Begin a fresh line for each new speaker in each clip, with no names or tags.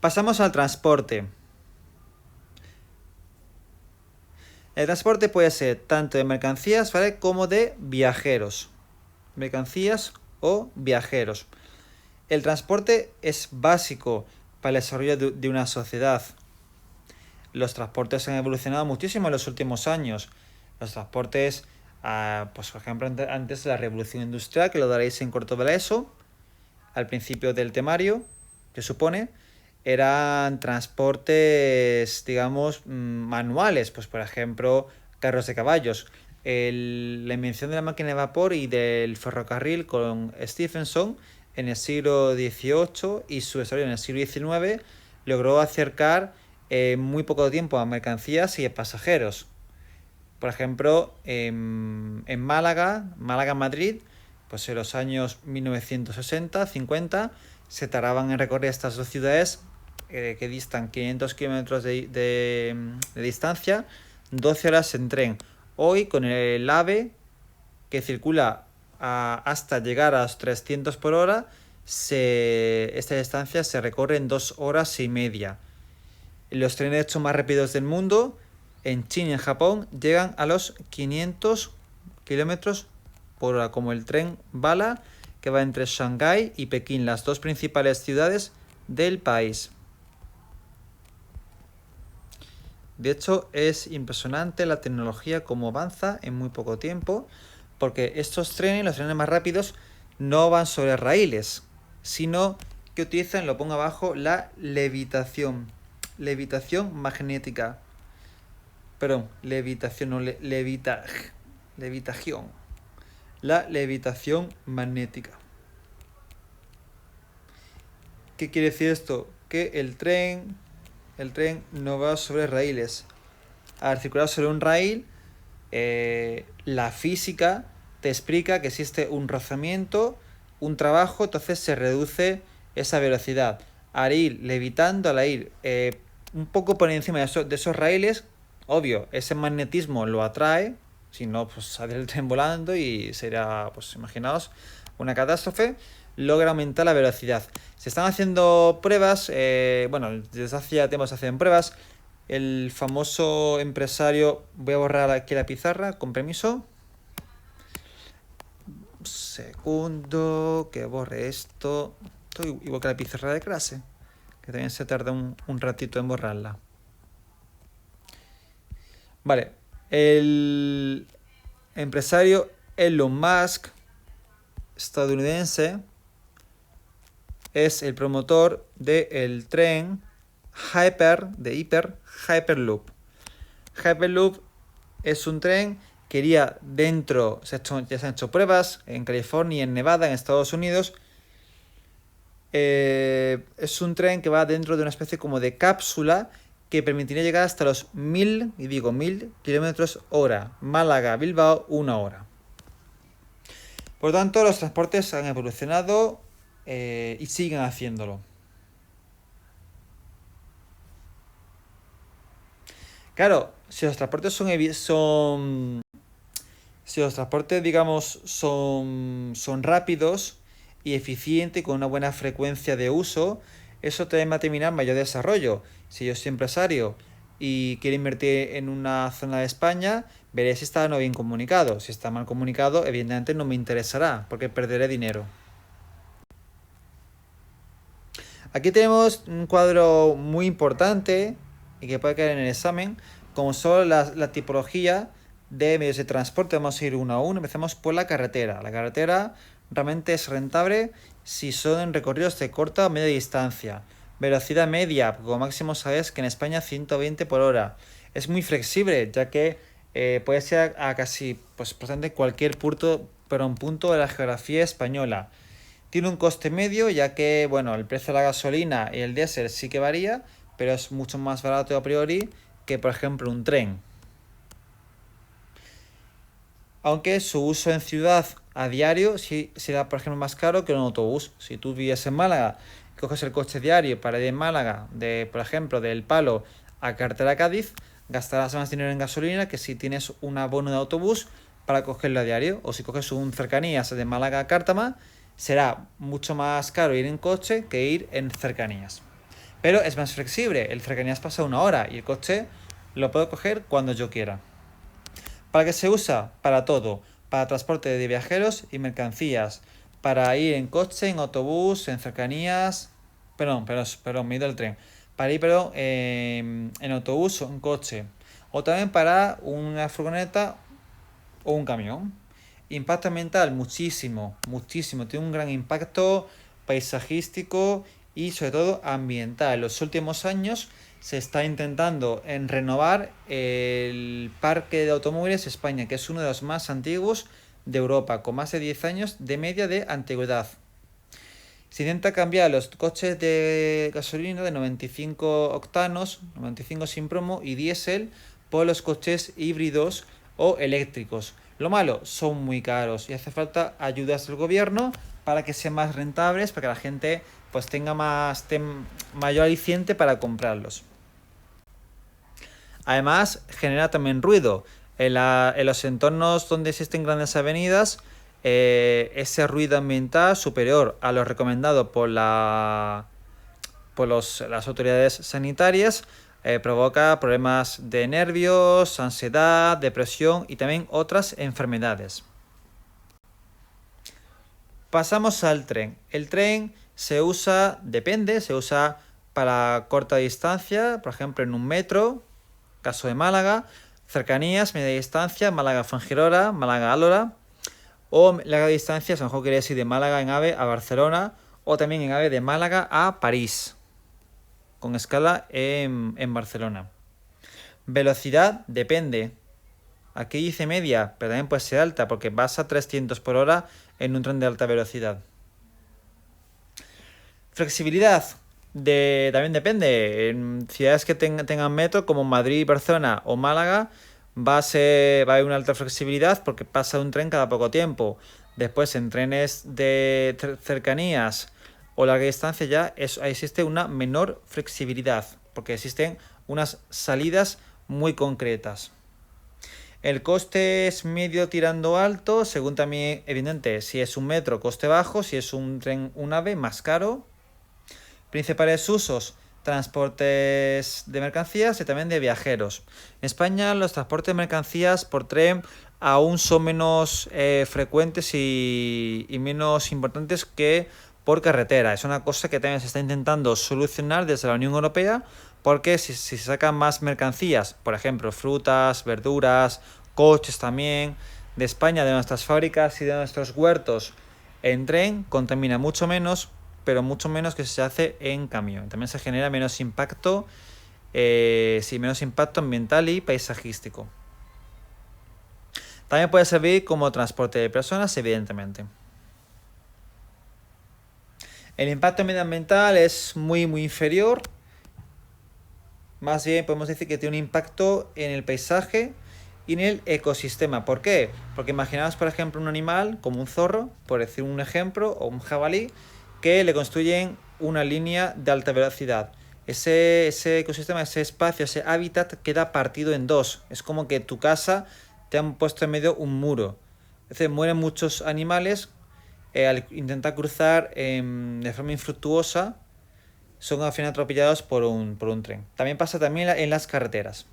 Pasamos al transporte. El transporte puede ser tanto de mercancías, ¿vale? Como de viajeros. Mercancías o viajeros. El transporte es básico para el desarrollo de una sociedad. Los transportes han evolucionado muchísimo en los últimos años. Los transportes, pues por ejemplo, antes de la revolución industrial, que lo daréis en corto de eso, al principio del temario, que supone, eran transportes, digamos, manuales, pues por ejemplo, carros de caballos. La invención de la máquina de vapor y del ferrocarril con Stephenson en el siglo XVIII y su desarrollo en el siglo XIX logró acercar en muy poco tiempo a mercancías y a pasajeros. Por ejemplo, en Málaga-Madrid, pues en los años 1960-50 se tardaban en recorrer estas dos ciudades que distan 500 kilómetros de distancia, 12 horas en tren. Hoy con el AVE, que circula hasta llegar a los 300 por hora, esta distancia se recorre en 2 horas y media. Los trenes hechos más rápidos del mundo, en China y en Japón, llegan a los 500 kilómetros por hora, como el tren bala que va entre Shanghái y Pekín, las dos principales ciudades del país. De hecho, es impresionante la tecnología como avanza en muy poco tiempo, porque estos trenes, los trenes más rápidos, no van sobre raíles, sino que utilizan, lo pongo abajo, la levitación magnética. Perdón, levitación, no, levitación. La levitación magnética. ¿Qué quiere decir esto? Que el tren no va sobre raíles. Al circular sobre un raíl, la física te explica que existe un rozamiento, un trabajo, entonces se reduce esa velocidad. Al ir levitando, al ir un poco por encima de esos raíles, obvio, ese magnetismo lo atrae, si no, pues sale el tren volando y sería, pues imaginaos, una catástrofe. Logra aumentar la velocidad. Se están haciendo pruebas, bueno, desde hace ya tiempo se hacen pruebas. El famoso empresario, voy a borrar aquí la pizarra, con permiso. Segundo, que borre esto. Estoy igual que la pizarra de clase, que también se tarda un ratito en borrarla. Vale, el empresario Elon Musk, estadounidense, es el promotor del tren Hyperloop. Hyperloop es un tren que iría dentro, ya se han hecho pruebas en California, en Nevada, en Estados Unidos. Es un tren que va dentro de una especie como de cápsula que permitiría llegar hasta los 1000 kilómetros hora. Málaga, Bilbao, 1 hora. Por lo tanto, los transportes han evolucionado y siguen haciéndolo. Claro, si los transportes si los transportes, digamos, son rápidos y eficientes con una buena frecuencia de uso, eso también va a terminar mayor desarrollo. Si yo soy empresario y quiero invertir en una zona de España, veré si está no bien comunicado. Si está mal comunicado, evidentemente no me interesará, porque perderé dinero. Aquí tenemos un cuadro muy importante y que puede caer en el examen, como son la tipología de medios de transporte. Vamos a ir uno a uno. Empezamos por la carretera. La carretera realmente es rentable si son en recorridos de corta o media distancia. Velocidad media, como máximo sabes que en España 120 por hora. Es muy flexible, ya que puede ser a casi pues, cualquier punto, pero un punto de la geografía española. Tiene un coste medio, ya que bueno, el precio de la gasolina y el diésel sí que varía, pero es mucho más barato a priori que por ejemplo un tren. Aunque su uso en ciudad a diario sí será por ejemplo más caro que un autobús. Si tú vives en Málaga y coges el coche diario para ir en Málaga, por ejemplo, del Palo a Cartera Cádiz, gastarás más dinero en gasolina que si tienes un abono de autobús para cogerlo a diario. O si coges un cercanías de Málaga a Cártama, será mucho más caro ir en coche que ir en cercanías. pero es más flexible. El cercanías pasa 1 hora y el coche lo puedo coger cuando yo quiera. ¿Para qué se usa? Para todo. Para transporte de viajeros y mercancías. Para ir en coche, en autobús, en cercanías. Perdón, me he ido al tren. Para ir, en autobús o en coche. O también para una furgoneta o un camión. Impacto ambiental, muchísimo, muchísimo. Tiene un gran impacto paisajístico y sobre todo ambiental. En los últimos años se está intentando renovar el parque de automóviles de España, que es uno de los más antiguos de Europa, con más de 10 años de media de antigüedad. Se intenta cambiar los coches de gasolina de 95 octanos, 95 sin promo y diésel por los coches híbridos o eléctricos. Lo malo, son muy caros y hace falta ayudas del gobierno para que sean más rentables, para que la gente pues tenga mayor aliciente para comprarlos. Además, genera también ruido. En los entornos donde existen grandes avenidas, ese ruido ambiental superior a lo recomendado por las autoridades sanitarias provoca problemas de nervios, ansiedad, depresión y también otras enfermedades. Pasamos al tren. El tren se usa para corta distancia, por ejemplo en un metro, caso de Málaga, cercanías, media distancia, Málaga-Fuengirola, Málaga-Álora, o larga distancia, a lo mejor queréis ir de Málaga en AVE a Barcelona, o también en AVE de Málaga a París, con escala en Barcelona. Velocidad depende. Aquí dice media, pero también puede ser alta, porque vas a 300 por hora en un tren de alta velocidad. Flexibilidad. También depende. En ciudades que tengan metro, como Madrid, Barcelona o Málaga, va a haber una alta flexibilidad porque pasa un tren cada poco tiempo. Después, en trenes de cercanías o larga distancia ya existe una menor flexibilidad porque existen unas salidas muy concretas. El coste es medio tirando alto, según también, evidente, si es un metro, coste bajo, si es un tren, un AVE, más caro. Principales usos: transportes de mercancías y también de viajeros. En España los transportes de mercancías por tren aún son menos frecuentes y menos importantes que por carretera. Es una cosa que también se está intentando solucionar desde la Unión Europea, porque si se sacan más mercancías, por ejemplo frutas, verduras, coches también, de España, de nuestras fábricas y de nuestros huertos en tren, contamina mucho menos, pero mucho menos que si se hace en camión. También se genera menos impacto ambiental y paisajístico. También puede servir como transporte de personas, evidentemente. El impacto medioambiental es muy inferior. Más bien podemos decir que tiene un impacto en el paisaje y en el ecosistema. ¿Por qué? Porque imaginaos, por ejemplo, un animal como un zorro, por decir un ejemplo, o un jabalí, que le construyen una línea de alta velocidad. Ese ecosistema, ese espacio, ese hábitat queda partido en dos. Es como que tu casa te han puesto en medio un muro. Es decir, mueren muchos animales al intentar cruzar de forma infructuosa. Son al final atropellados por un tren. También pasa en las carreteras.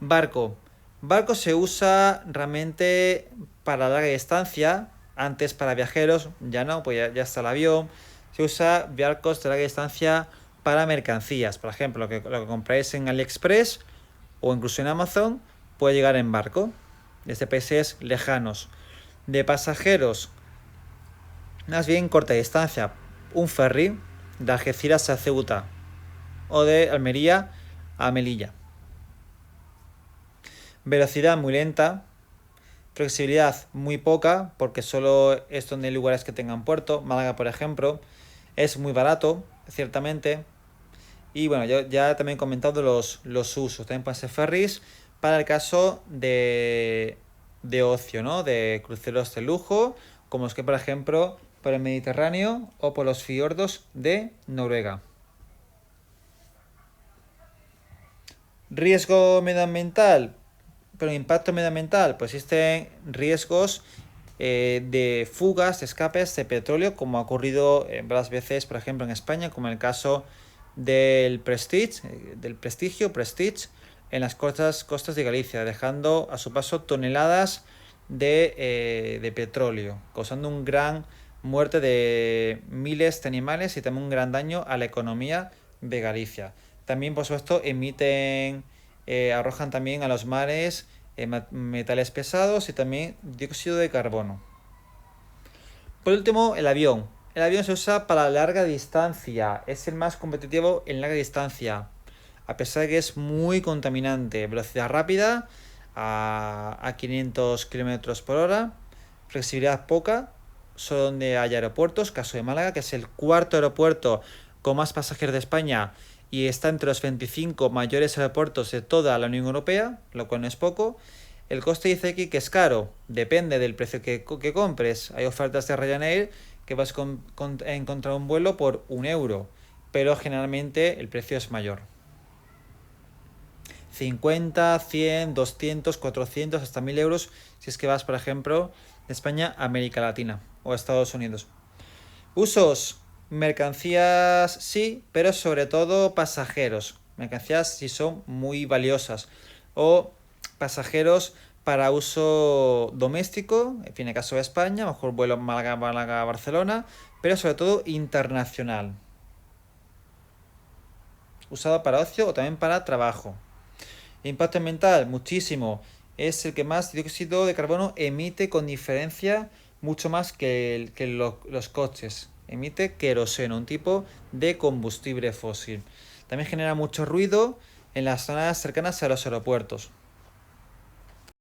Barco. Barco se usa realmente para larga distancia. Antes para viajeros, ya no, pues ya está el avión. Se usa barcos de larga distancia para mercancías. Por ejemplo, lo que compráis en AliExpress o incluso en Amazon puede llegar en barco desde países lejanos. De pasajeros, más bien corta distancia. Un ferry de Algeciras a Ceuta o de Almería a Melilla. Velocidad muy lenta. Flexibilidad muy poca, porque solo es donde hay lugares que tengan puerto. Málaga, por ejemplo, es muy barato, ciertamente. Y bueno, yo ya también he comentado los usos. También pueden ser ferries para el caso de ocio, ¿no? De cruceros de lujo, como los que, por ejemplo, por el Mediterráneo o por los fiordos de Noruega. Riesgo medioambiental. Pero impacto medioambiental, pues existen riesgos de fugas, de escapes de petróleo, como ha ocurrido varias veces, por ejemplo, en España, como en el caso del Prestige, en las costas de Galicia, dejando a su paso toneladas de petróleo, causando un gran muerte de miles de animales y también un gran daño a la economía de Galicia. También, por supuesto, arrojan también a los mares metales pesados y también dióxido de carbono. Por último, el avión. El avión se usa para larga distancia, es el más competitivo en larga distancia, a pesar de que es muy contaminante. Velocidad rápida a 500 km por hora, flexibilidad poca, solo donde hay aeropuertos, caso de Málaga, que es el cuarto aeropuerto con más pasajeros de España y está entre los 25 mayores aeropuertos de toda la Unión Europea, lo cual no es poco. El coste dice aquí que es caro, depende del precio que compres. Hay ofertas de Ryanair que vas a encontrar un vuelo por 1 euro, pero generalmente el precio es mayor. 50, 100, 200, 400, hasta 1000 euros si es que vas, por ejemplo, de España a América Latina o a Estados Unidos. Usos: mercancías sí, pero sobre todo pasajeros. Mercancías sí son muy valiosas. O pasajeros para uso doméstico, en fin, en el caso de España, a lo mejor vuelo Málaga-Barcelona, pero sobre todo internacional. Usado para ocio o también para trabajo. Impacto ambiental, muchísimo. Es el que más dióxido de carbono emite, con diferencia, mucho más que los coches. Emite queroseno, un tipo de combustible fósil. También genera mucho ruido en las zonas cercanas a los aeropuertos.